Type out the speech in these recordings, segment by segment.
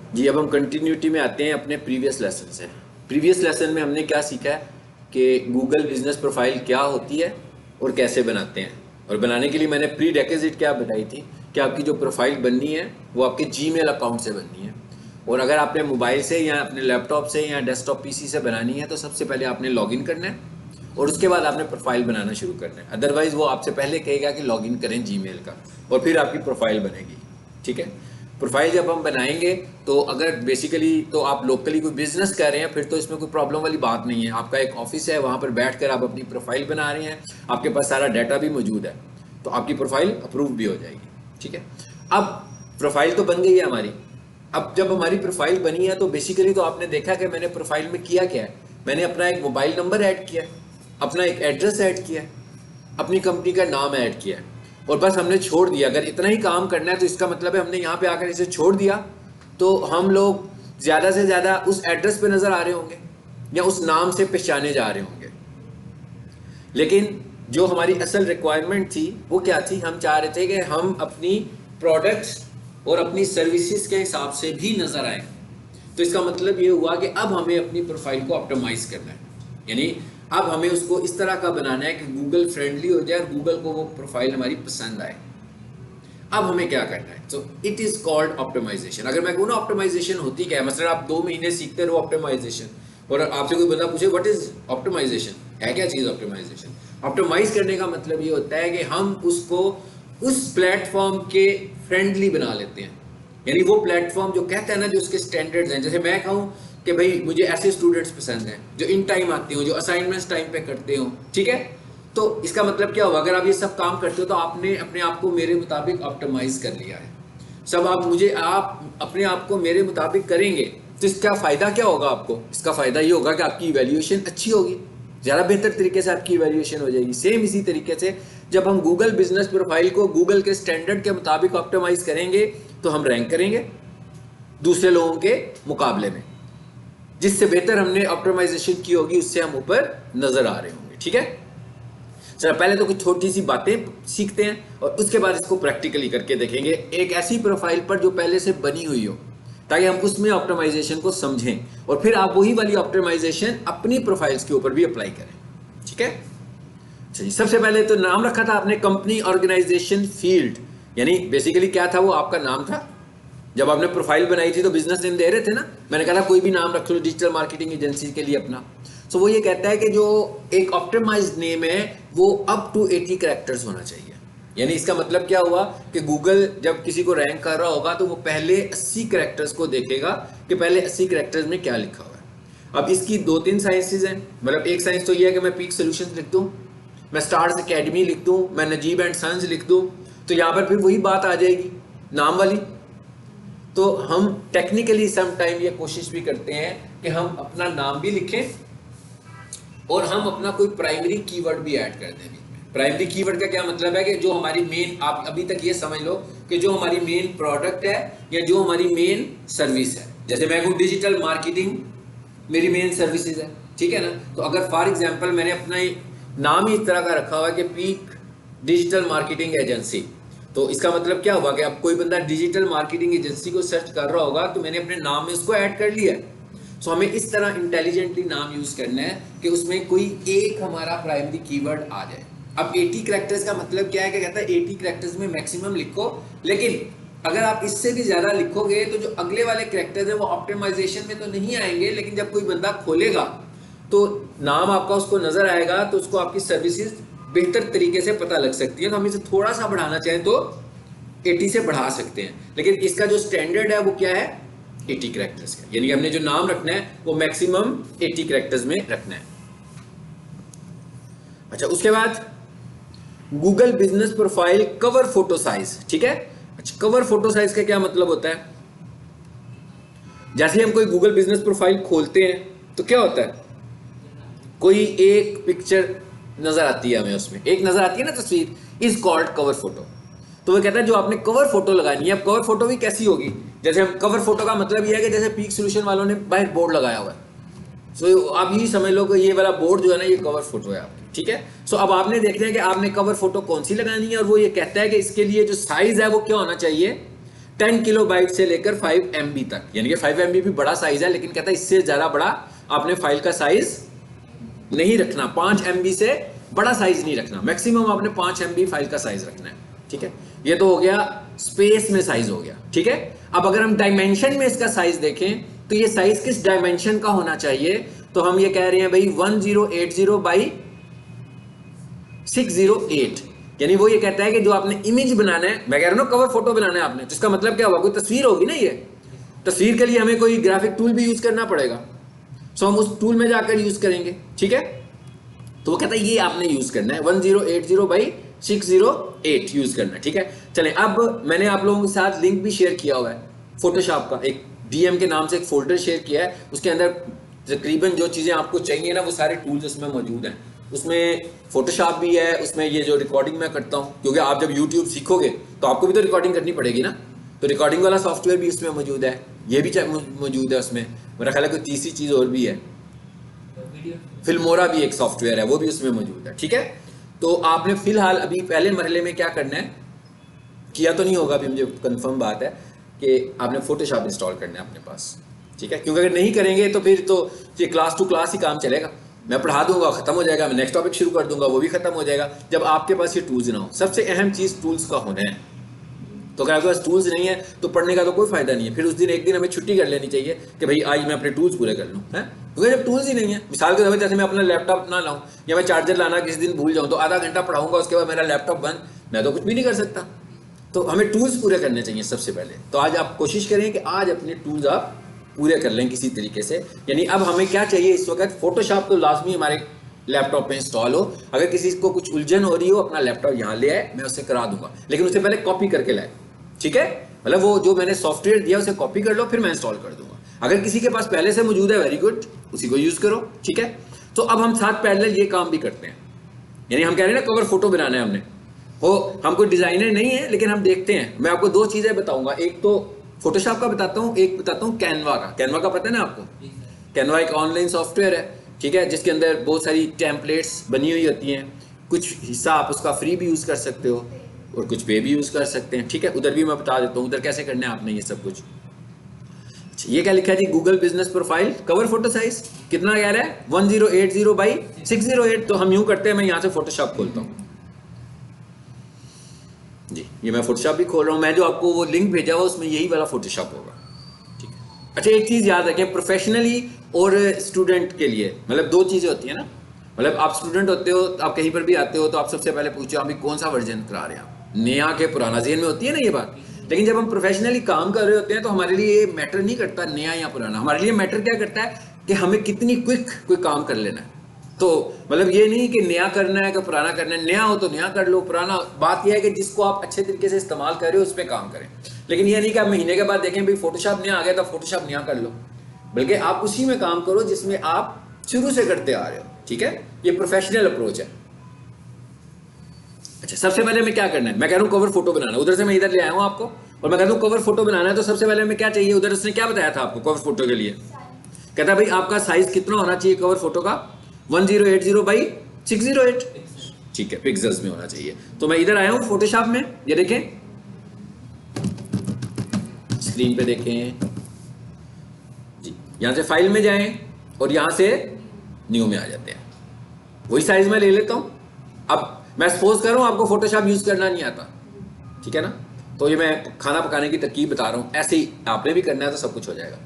जी, अब हम कंटिन्यूटी में आते हैं अपने प्रीवियस लेसन से। प्रीवियस लेसन में हमने क्या सीखा है कि गूगल बिजनेस प्रोफाइल क्या होती है और कैसे बनाते हैं। और बनाने के लिए मैंने प्री रिक्विजिट क्या बताई थी कि आपकी जो प्रोफाइल बननी है वो आपके जीमेल अकाउंट से बननी है। और अगर आपने मोबाइल से या अपने लैपटॉप से या डेस्कटॉप पीसी से बनानी है तो सबसे पहले आपने लॉगिन करना है और उसके बाद आपने प्रोफाइल बनाना शुरू करना है। अदरवाइज वो आपसे पहले कहेगा कि लॉगिन करें जीमेल का और फिर आपकी प्रोफाइल बनेगी। ठीक है, प्रोफाइल जब हम बनाएंगे तो अगर बेसिकली तो आप लोकली कोई बिजनेस कर रहे हैं फिर तो इसमें कोई प्रॉब्लम वाली बात नहीं है। आपका एक ऑफिस है, वहाँ पर बैठकर आप अपनी प्रोफाइल बना रहे हैं, आपके पास सारा डाटा भी मौजूद है, तो आपकी प्रोफाइल अप्रूव भी हो जाएगी। ठीक है, अब प्रोफाइल तो बन गई है हमारी। अब जब हमारी प्रोफाइल बनी है तो बेसिकली तो आपने देखा कि मैंने प्रोफाइल में किया क्या है। मैंने अपना एक मोबाइल नंबर ऐड किया, अपना एक एड्रेस ऐड किया, अपनी कंपनी का नाम ऐड किया और बस हमने छोड़ दिया। अगर इतना ही काम करना है तो इसका मतलब है हमने यहाँ पे आकर इसे छोड़ दिया तो हम लोग ज़्यादा से ज़्यादा उस एड्रेस पे नज़र आ रहे होंगे या उस नाम से पहचाने जा रहे होंगे। लेकिन जो हमारी असल रिक्वायरमेंट थी वो क्या थी, हम चाह रहे थे कि हम अपनी प्रोडक्ट्स और अपनी सर्विसेज के हिसाब से भी नज़र आए। तो इसका मतलब ये हुआ कि अब हमें अपनी प्रोफाइल को ऑप्टिमाइज करना है, यानी अब हमें उसको इस तरह का बनाना है कि गूगल फ्रेंडली हो जाए और गूगल को वो प्रोफाइल हमारी पसंद आए। अब हमें क्या करना है, तो इट इज कॉल्ड ऑप्टिमाइजेशन। अगर मैं कहूँ ना ऑप्टिमाइजेशन होती क्या है, मतलब आप 2 महीने सीखते रहो ऑप्टिमाइजेशन और आपसे कोई बंदा पूछे व्हाट इज ऑप्टिमाइजेशन, है क्या चीज ऑप्टिमाइजेशन। ऑप्टिमाइज करने का मतलब ये होता है कि हम उसको उस प्लेटफॉर्म के फ्रेंडली बना लेते हैं, यानी वो प्लेटफॉर्म जो कहता है ना, जो उसके स्टैंडर्ड्स हैं। जैसे मैं कहूँ कि भाई मुझे ऐसे स्टूडेंट्स पसंद हैं जो इन टाइम आते हो, जो असाइनमेंट्स टाइम पे करते हो। ठीक है, तो इसका मतलब क्या होगा, अगर आप ये सब काम करते हो तो आपने अपने आप को मेरे मुताबिक ऑप्टिमाइज कर लिया है। सब आप अपने आप को मेरे मुताबिक करेंगे तो इसका फायदा क्या होगा आपको, इसका फायदा ये होगा कि आपकी इवैल्यूएशन अच्छी होगी, ज़्यादा बेहतर तरीके से आपकी इवैल्यूएशन हो जाएगी। सेम इसी तरीके से जब हम गूगल बिजनेस प्रोफाइल को गूगल के स्टैंडर्ड के मुताबिक ऑप्टिमाइज करेंगे तो हम रैंक करेंगे दूसरे लोगों के मुकाबले में। जिससे बेहतर हमने ऑप्टिमाइजेशन की होगी उससे हम ऊपर नजर आ रहे होंगे। ठीक है, चलो पहले तो कुछ छोटी सी बातें सीखते हैं और उसके बाद इसको प्रैक्टिकली करके देखेंगे एक ऐसी प्रोफाइल पर जो पहले से बनी हुई हो, ताकि हम उसमें ऑप्टिमाइजेशन को समझें और फिर आप वही वाली ऑप्टिमाइजेशन अपनी प्रोफाइल्स के ऊपर भी अप्लाई करें। ठीक है, चलिए सबसे पहले तो नाम रखा था आपने कंपनी ऑर्गेनाइजेशन फील्ड, यानी बेसिकली क्या था, वो आपका नाम था। जब आपने प्रोफाइल बनाई थी तो बिजनेस नेम दे रहे थे ना, मैंने कहा था कोई भी नाम रख लो डिजिटल मार्केटिंग एजेंसी के लिए अपना। सो वो ये कहता है कि जो एक ऑप्टिमाइज्ड नेम है वो अप टू 80 कैरेक्टर्स होना चाहिए। यानी इसका मतलब क्या हुआ कि गूगल जब किसी को रैंक कर रहा होगा तो वो पहले 80 कैरेक्टर्स को देखेगा कि पहले 80 कैरेक्टर्स में क्या लिखा हुआ है। अब इसकी 2-3 साइंसेज हैं, मतलब एक साइंस तो ये है कि मैं पीक सोल्यूशंस लिख दूं, मैं स्टार्स एकेडमी लिख दूं, मैं नजीब एंड सन्स लिख दूं, तो यहाँ पर फिर वही बात आ जाएगी नाम वाली। तो हम टेक्निकली सम टाइम ये कोशिश भी करते हैं कि हम अपना नाम भी लिखें और हम अपना कोई प्राइमरी कीवर्ड भी ऐड कर दें। प्राइमरी कीवर्ड का क्या मतलब है कि जो हमारी मेन, आप अभी तक ये समझ लो कि जो हमारी मेन प्रोडक्ट है या जो हमारी मेन सर्विस है। जैसे मैं कहूँ डिजिटल मार्केटिंग मेरी मेन सर्विसेज है, ठीक है ना, तो अगर फॉर एग्जांपल मैंने अपना नाम ही इस तरह का रखा हुआ कि पीक डिजिटल मार्केटिंग एजेंसी, तो इसका मतलब क्या हुआ कि अब कोई बंदा डिजिटल मार्केटिंग एजेंसी को सर्च कर रहा होगा तो मैंने अपने नाम में उसको ऐड कर लिया है। सो हमें इस तरह इंटेलिजेंटली नाम यूज करना है कि उसमें कोई एक हमारा प्राइमरी कीवर्ड आ जाए। अब 80 कैरेक्टर्स का मतलब क्या है कि कहता है 80 कैरेक्टर्स में मैक्सिमम लिखो, लेकिन अगर आप इससे भी ज्यादा लिखोगे तो जो अगले वाले कैरेक्टर्स है वो ऑप्टिमाइजेशन में तो नहीं आएंगे, लेकिन जब कोई बंदा खोलेगा तो नाम आपका उसको नजर आएगा तो उसको आपकी सर्विसेज बेहतर तरीके से पता लग सकती है। तो हम इसे थोड़ा सा बढ़ाना चाहें तो 80 से बढ़ा सकते हैं, लेकिन इसका जो स्टैंडर्ड है वो क्या है, 80 कैरेक्टर्स का। यानी कि हमने जो नाम रखना है वो मैक्सिमम 80 कैरेक्टर्स में रखना है। अच्छा, उसके बाद Google business profile cover photo size. ठीक है, अच्छा कवर फोटो साइज का क्या मतलब होता है, जैसे हम कोई गूगल बिजनेस प्रोफाइल खोलते हैं तो क्या होता है, कोई एक पिक्चर नजर आती है हमें, उसमें एक नजर आती है ना तस्वीर, इज कॉल्ड कवर फोटो। तो वो कहता है जो आपने कवर फोटो लगानी है। अब कवर फोटो भी कैसी होगी, जैसे हम कवर फोटो का मतलब ये है कि जैसे पीक सोल्यूशन वालों ने बाहर बोर्ड लगाया हुआ है, सो आप यही समझ लो कि ये वाला बोर्ड जो है ना ये कवर फोटो है आपकी। ठीक है, सो अब आपने देखना है कि आपने कवर फोटो कौन सी लगानी है, और वो ये कहता है कि इसके लिए जो साइज है वो क्या होना चाहिए, 10 किलोबाइट से लेकर 5 MB तक, यानी कि 5 MB भी बड़ा साइज है, लेकिन कहता है इससे ज्यादा बड़ा आपने फाइल का साइज नहीं रखना, 5 MB से बड़ा साइज नहीं रखना, मैक्सिमम आपने 5 MB फाइल का साइज रखना है। ठीक है, ये तो हो गया स्पेस में साइज हो गया। ठीक है, अब अगर हम डायमेंशन में इसका साइज देखें तो ये साइज किस डायमेंशन का होना चाहिए, तो हम ये कह रहे हैं भाई 1080 बाई 608, यानी वो ये कहता है कि जो आपने इमेज बनाना है, मैं कह रहा हूं ना कवर फोटो बनाना है आपने, जिसका मतलब क्या होगा, कोई तस्वीर होगी ना, ये तस्वीर के लिए हमें कोई ग्राफिक टूल भी यूज करना पड़ेगा, सो हम उस टूल में जाकर यूज करेंगे। ठीक है, तो वो कहता है ये आपने यूज करना है 1080 बाई 608 यूज करना है। ठीक है, चलें, अब मैंने आप लोगों के साथ लिंक भी शेयर किया हुआ है फोटोशॉप का, एक DM के नाम से एक फोल्डर शेयर किया है, उसके अंदर तकरीबन जो चीज़ें आपको चाहिए ना वो सारे टूल्स उसमें मौजूद हैं। उसमें फोटोशॉप भी है, उसमें ये जो रिकॉर्डिंग मैं करता हूँ, क्योंकि आप जब यूट्यूब सीखोगे तो आपको भी तो रिकॉर्डिंग करनी पड़ेगी ना, तो रिकॉर्डिंग वाला सॉफ्टवेयर भी उसमें मौजूद है, ये भी मौजूद है उसमें। मेरा ख्याल है कोई तीसरी चीज़ और भी है, फिल्मोरा भी एक सॉफ्टवेयर है, वो भी उसमें मौजूद है। ठीक है, तो आपने फिलहाल अभी पहले मरहले में क्या करना है, किया तो नहीं होगा अभी, मुझे कंफर्म बात है कि आपने फोटोशॉप इंस्टॉल करना है अपने पास। ठीक है, क्योंकि अगर नहीं करेंगे तो फिर तो ये क्लास टू क्लास ही काम चलेगा, मैं पढ़ा दूंगा खत्म हो जाएगा, मैं नेक्स्ट टॉपिक शुरू कर दूंगा वो भी खत्म हो जाएगा, जब आपके पास ये टूल्स ना हो। सबसे अहम चीज़ टूल्स का होना है, तो अगर आपके पास टूल्स नहीं है तो पढ़ने का तो कोई फायदा नहीं है, फिर उस दिन एक दिन हमें छुट्टी कर लेनी चाहिए कि भाई आज मैं अपने टूल्स पूरे कर लूँ, है, क्योंकि जब टूल्स ही नहीं है, मिसाल के तौर पर जैसे मैं अपना लैपटॉप ना लाऊं या मैं चार्जर लाना किसी दिन भूल जाऊँ तो आधा घंटा पढ़ाऊंगा, उसके बाद मेरा लैपटॉप बंद, मैं तो कुछ भी नहीं कर सकता। तो हमें टूल्स पूरे करने चाहिए सबसे पहले, तो आज आप कोशिश करें कि आज अपने टूल्स आप पूरे कर लें किसी तरीके से। यानी अब हमें क्या चाहिए इस वक्त, फोटोशॉप तो लाजमी हमारे लैपटॉप पे इंस्टॉल हो, अगर किसी को कुछ उलझन हो रही हो अपना लैपटॉप यहाँ ले आए, मैं उससे करा दूंगा, लेकिन उससे पहले कॉपी करके लाए। ठीक है, मतलब वो जो मैंने सॉफ्टवेयर दिया उसे कॉपी कर लो, फिर मैं इंस्टॉल कर दूंगा। अगर किसी के पास पहले से मौजूद है वेरी गुड, उसी को यूज करो। ठीक है, तो अब हम साथ पैरेलल ये काम भी करते हैं, यानी हम कह रहे हैं ना कवर फोटो बनाना है हमने, वो हम कोई डिजाइनर नहीं है, लेकिन हम देखते हैं। मैं आपको दो चीजें बताऊंगा, एक तो फोटोशॉप का बताता हूँ, एक बताता हूँ कैनवा का। कैनवा का पता है ना आपको, कैनवा एक ऑनलाइन सॉफ्टवेयर है, ठीक है, जिसके अंदर बहुत सारी टेम्पलेट्स बनी हुई होती हैं, कुछ हिस्सा आप उसका फ्री भी यूज कर सकते हो और कुछ पे भी यूज कर सकते हैं। ठीक है, उधर भी मैं बता देता हूँ उधर कैसे करना है आपने ये सब कुछ। ये क्या लिखा है जी, Google business profile cover photo size कितना कह रहा है 1080 बाई 608। तो हम यूं करते हैं, मैं यहाँ से फोटोशॉप खोलता हूँ जी, ये मैं फोटोशॉप भी खोल रहा हूँ, मैं जो आपको वो लिंक भेजा हुआ उसमें यही वाला फोटोशॉप होगा। ठीक है, अच्छा एक चीज़ याद रखें, प्रोफेशनली और स्टूडेंट के लिए मतलब दो चीज़ें होती हैं ना, मतलब आप स्टूडेंट होते हो, आप कहीं पर भी आते हो तो आप सबसे पहले पूछो अभी कौन सा वर्जन करा रहे हैं आप, नया के पुराना, जेन में होती है ना ये बात। लेकिन जब हम प्रोफेशनली काम कर रहे होते हैं तो हमारे लिए ये मैटर नहीं करता नया या पुराना, हमारे लिए मैटर क्या करता है कि हमें कितनी क्विक कोई काम कर लेना है। तो मतलब ये नहीं कि नया करना है कि पुराना करना है, नया हो तो नया कर लो, पुराना, बात यह है कि जिसको आप अच्छे तरीके से इस्तेमाल कर रहे हो उस पर काम करें। लेकिन ये नहीं कि आप महीने के बाद देखें भाई फोटोशॉप नया आ गया तो फोटोशॉप नया कर लो, बल्कि आप उसी में काम करो जिसमें आप शुरू से करते आ रहे हो। ठीक है, ये प्रोफेशनल अप्रोच है। अच्छा, सबसे पहले मैं क्या करना है, मैं कह रहा हूँ कवर फोटो बनाना, उधर से मैं इधर ले आया हूँ आपको, और मैं कहता हूँ कवर फोटो बनाना है तो सबसे पहले हमें क्या चाहिए, उधर उसने क्या बताया था आपको कवर फोटो के लिए, कहता है भाई आपका साइज कितना होना चाहिए कवर फोटो का 1080 बाई 608। ठीक है, पिक्सल्स में होना चाहिए। तो मैं इधर आया हूँ फोटोशॉप में, ये देखें स्क्रीन पे देखें जी, यहां से फाइल में जाएं और यहां से न्यू में आ जाते हैं, वही साइज में ले लेता हूं। अब मैं सपोज कर रहा हूं आपको फोटोशॉप यूज करना नहीं आता, ठीक है ना, तो ये मैं खाना पकाने की तरकीब बता रहा हूं, ऐसे ही आपने भी करना है तो सब कुछ हो जाएगा।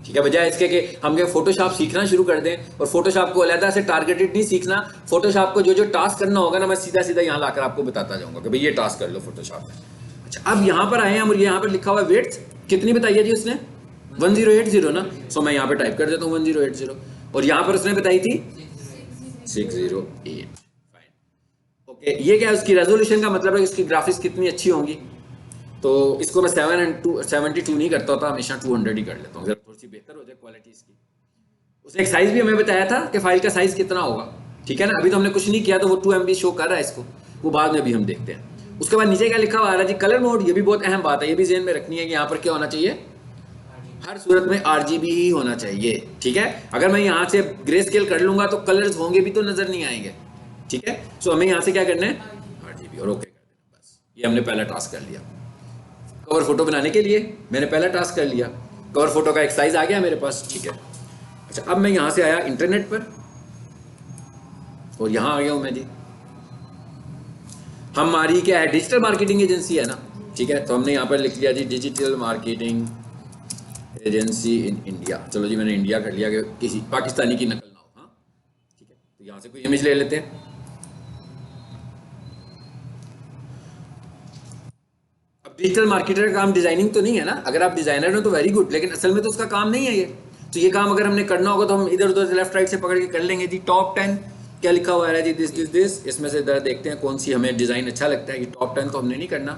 ठीक है, बजाय इसके कि हम क्या फोटोशॉप सीखना शुरू कर दें और फोटोशॉप को अलग से टारगेटेड नहीं सीखना, फोटोशॉप को जो जो टास्क करना होगा ना मैं सीधा सीधा यहाँ लाकर आपको बताता जाऊंगा कि भाई ये टास्क कर लो फोटोशॉप में। अच्छा, अब यहाँ पर आए हम और यहाँ पर लिखा हुआ विड्थ कितनी बताई है जी उसने 1080 ना, सो मैं यहाँ पे टाइप कर देता हूँ 1080 और यहाँ पर उसने बताई थी 608। ओके, ये क्या उसकी रेजोल्यूशन का मतलब है इसकी ग्राफिक्स कितनी अच्छी होंगी, तो इसको मैं 772 नहीं करता होता, हमेशा 200 ही कर लेता हूँ, थोड़ी सी बेहतर हो जाए क्वालिटी इसकी। उसने एक साइज भी हमें बताया था कि फाइल का साइज कितना होगा, ठीक है ना, अभी तो हमने कुछ नहीं किया तो वो 2 MB शो कर रहा है इसको, वो बाद में भी हम देखते हैं। उसके बाद नीचे क्या लिखा हुआ आ रहा है जी, कलर मोड, ये भी बहुत अहम बात है, ये भी ज़हन में रखनी है कि यहाँ पर क्या होना चाहिए, हर सूरत में RGB ही होना चाहिए। ठीक है, अगर मैं यहाँ से ग्रे स्केल कर लूंगा तो कलर्स होंगे भी तो नजर नहीं आएंगे। ठीक है, सो हमें यहाँ से क्या करना है RGB और ओके कर देना, बस ये हमने पहला टास्क कर लिया। कवर फोटो बनाने के लिए मैंने पहला टास्क कर लिया, कवर फोटो का एक साइज आ गया मेरे पास, ठीक है। अच्छा, अब मैं यहाँ से आया इंटरनेट पर और यहाँ आ गया हूँ मैं जी। हमारी क्या है, डिजिटल मार्केटिंग एजेंसी है ना, ठीक है। तो हमने यहाँ पर लिख लिया जी digital marketing agency in India. चलो जी, मैंने इंडिया कर लिया कि किसी पाकिस्तानी की नकल ना हो। हाँ ठीक है, तो यहाँ से कोई इमेज ले लेते हैं। अब डिजिटल मार्केटर का काम डिजाइनिंग तो नहीं है ना, अगर आप डिजाइनर हो तो वेरी गुड, लेकिन असल में तो उसका काम नहीं है ये। तो ये काम अगर हमने करना होगा तो हम इधर उधर लेफ्ट राइट से पकड़ के कर लेंगे जी। टॉप 10 क्या लिखा हुआ है जी, दिस, इसमें से इधर देखते हैं कौन सी हमें डिजाइन अच्छा लगता है। ये टॉप 10 तो हमने नहीं करना,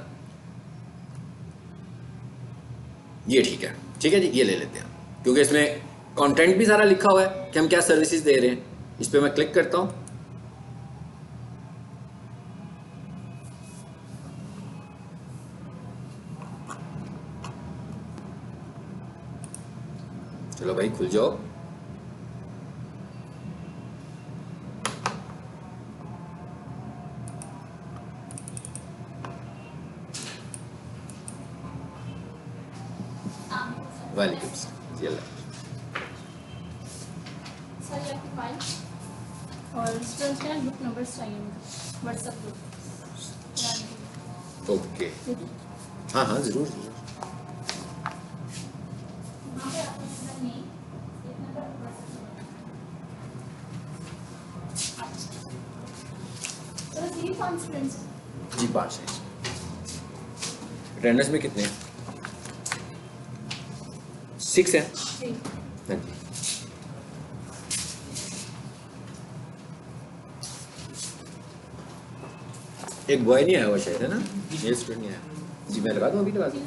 ये ठीक है, ठीक है जी, ये ले लेते हैं, क्योंकि इसमें कंटेंट भी सारा लिखा हुआ है कि हम क्या सर्विसेज दे रहे हैं। इस पर मैं क्लिक करता हूँ। चलो भाई खुल जाओ। वालेकुम सलाम जी। सर ये आपकी फाइल और स्टूडेंट्स का ग्रुप नंबर चाहिए मुझे, व्हाट्सएप ग्रुप। ओके, हाँ हाँ ज़रूर ज़रूर। जी 5 है। अटेंडेंस में कितने हैं? 6 है। हाँ जी। एक बॉय नहीं आया हुआ शायद, है ना, मेल स्टूडेंट नहीं आया जी। मैं लगा दूँ, अभी लगा दूँ।